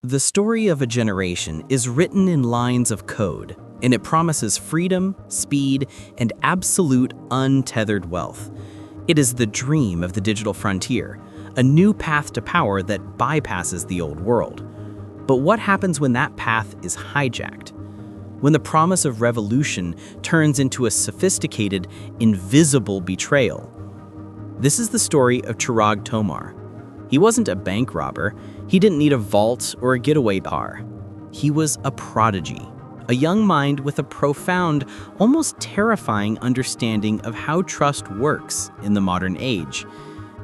The story of a generation is written in lines of code, and it promises freedom, speed, and absolute untethered wealth. It is the dream of the digital frontier, a new path to power that bypasses the old world. But what happens when that path is hijacked? When the promise of revolution turns into a sophisticated, invisible betrayal? This is the story of Chirag Tomar. He wasn't a bank robber. He didn't need a vault or a getaway car. He was a prodigy, a young mind with a profound, almost terrifying understanding of how trust works in the modern age.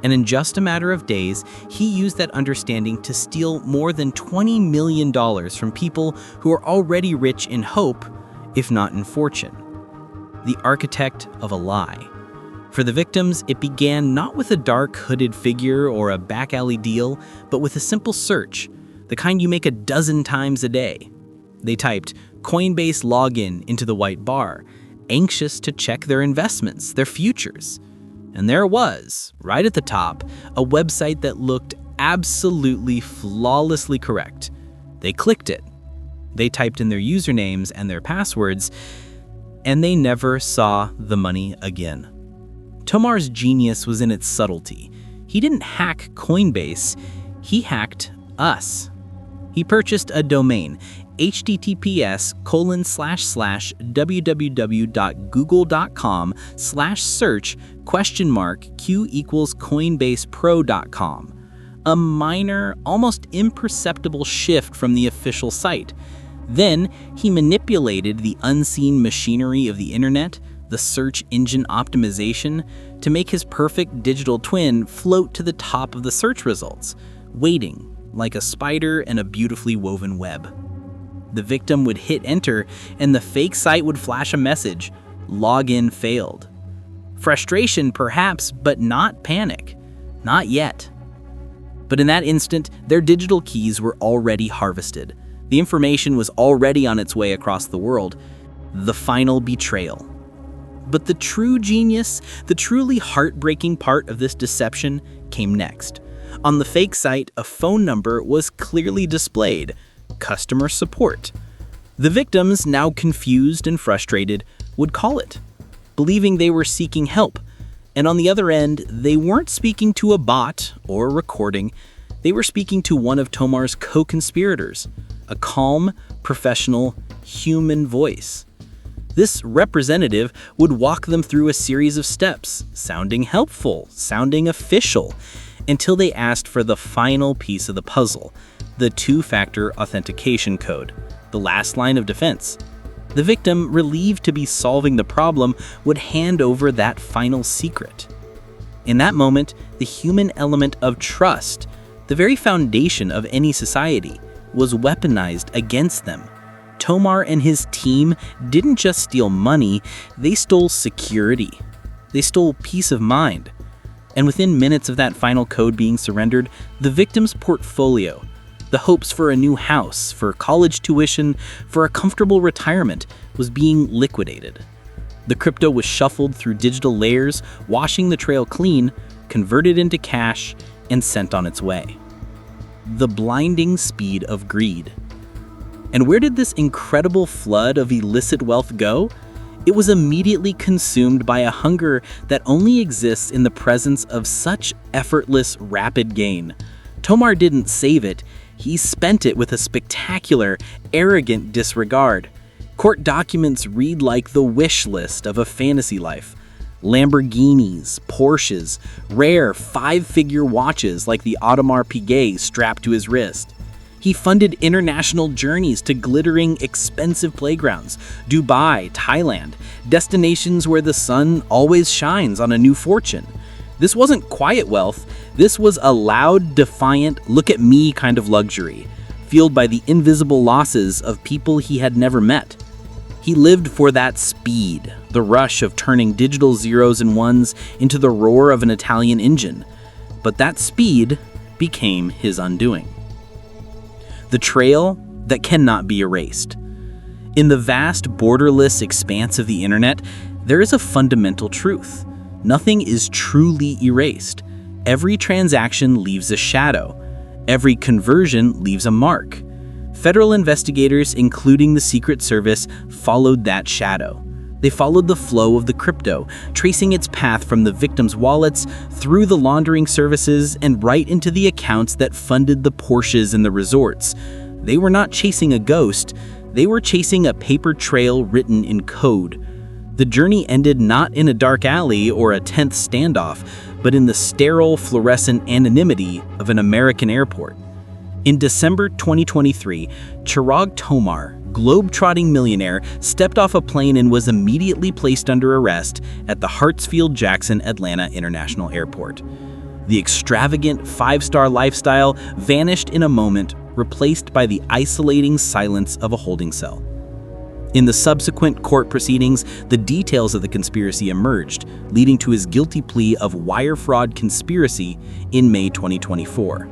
And in just a matter of days, he used that understanding to steal more than $20 million from people who are already rich in hope, if not in fortune. The architect of a lie. For the victims, it began not with a dark, hooded figure or a back alley deal, but with a simple search, the kind you make a dozen times a day. They typed Coinbase login into the white bar, anxious to check their investments, their futures. And there it was, right at the top, a website that looked absolutely flawlessly correct. They clicked it. They typed in their usernames and their passwords, and they never saw the money again. Tomar's genius was in its subtlety. He didn't hack Coinbase, he hacked us. He purchased a domain, https://www.google.com/search?Q=coinbasepro.com. A minor, almost imperceptible shift from the official site. Then he manipulated the unseen machinery of the internet, the search engine optimization, to make his perfect digital twin float to the top of the search results, waiting like a spider in a beautifully woven web. The victim would hit enter, and the fake site would flash a message, "Login failed." Frustration, perhaps, but not panic. Not yet. But in that instant, their digital keys were already harvested. The information was already on its way across the world. The final betrayal. But the true genius, the truly heartbreaking part of this deception came next. On the fake site, a phone number was clearly displayed: customer support. The victims, now confused and frustrated, would call it, believing they were seeking help. And on the other end, they weren't speaking to a bot or a recording. They were speaking to one of Tomar's co-conspirators, a calm, professional, human voice. This representative would walk them through a series of steps, sounding helpful, sounding official, until they asked for the final piece of the puzzle, the two-factor authentication code, the last line of defense. The victim, relieved to be solving the problem, would hand over that final secret. In that moment, the human element of trust, the very foundation of any society, was weaponized against them. Tomar and his team didn't just steal money, they stole security. They stole peace of mind. And within minutes of that final code being surrendered, the victim's portfolio, the hopes for a new house, for college tuition, for a comfortable retirement, was being liquidated. The crypto was shuffled through digital layers, washing the trail clean, converted into cash, and sent on its way. The blinding speed of greed. And where did this incredible flood of illicit wealth go? It was immediately consumed by a hunger that only exists in the presence of such effortless, rapid gain. Tomar didn't save it, he spent it with a spectacular, arrogant disregard. Court documents read like the wish list of a fantasy life. Lamborghinis, Porsches, rare five-figure watches like the Audemars Piguet strapped to his wrist. He funded international journeys to glittering, expensive playgrounds, Dubai, Thailand, destinations where the sun always shines on a new fortune. This wasn't quiet wealth, this was a loud, defiant, look-at-me kind of luxury, fueled by the invisible losses of people he had never met. He lived for that speed, the rush of turning digital zeros and ones into the roar of an Italian engine. But that speed became his undoing. The trail that cannot be erased. In the vast, borderless expanse of the internet, there is a fundamental truth. Nothing is truly erased. Every transaction leaves a shadow. Every conversion leaves a mark. Federal investigators, including the Secret Service, followed that shadow. They followed the flow of the crypto, tracing its path from the victims' wallets, through the laundering services, and right into the accounts that funded the Porsches and the resorts. They were not chasing a ghost, they were chasing a paper trail written in code. The journey ended not in a dark alley or a tense standoff, but in the sterile, fluorescent anonymity of an American airport. In December 2023, Chirag Tomar, globe-trotting millionaire, stepped off a plane and was immediately placed under arrest at the Hartsfield-Jackson Atlanta International Airport. The extravagant five-star lifestyle vanished in a moment, replaced by the isolating silence of a holding cell. In the subsequent court proceedings, the details of the conspiracy emerged, leading to his guilty plea of wire fraud conspiracy in May 2024.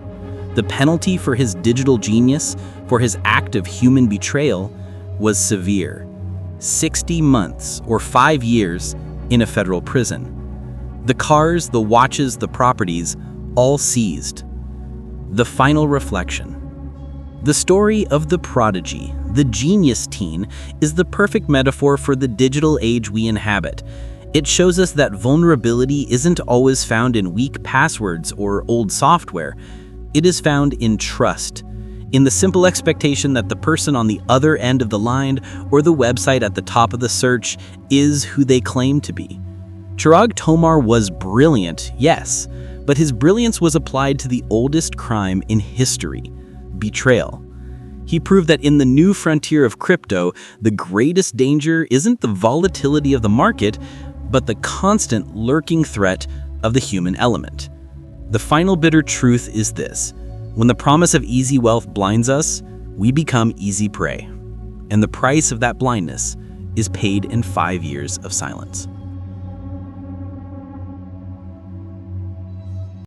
The penalty for his digital genius, for his act of human betrayal, was severe: 60 months or 5 years in a federal prison. The cars, the watches, the properties, all seized. The final reflection. The story of the prodigy, the genius teen, is the perfect metaphor for the digital age we inhabit. It shows us that vulnerability isn't always found in weak passwords or old software. It is found in trust, in the simple expectation that the person on the other end of the line or the website at the top of the search is who they claim to be. Chirag Tomar was brilliant, yes, but his brilliance was applied to the oldest crime in history: betrayal. He proved that in the new frontier of crypto, the greatest danger isn't the volatility of the market, but the constant lurking threat of the human element. The final bitter truth is this: when the promise of easy wealth blinds us, we become easy prey. And the price of that blindness is paid in 5 years of silence.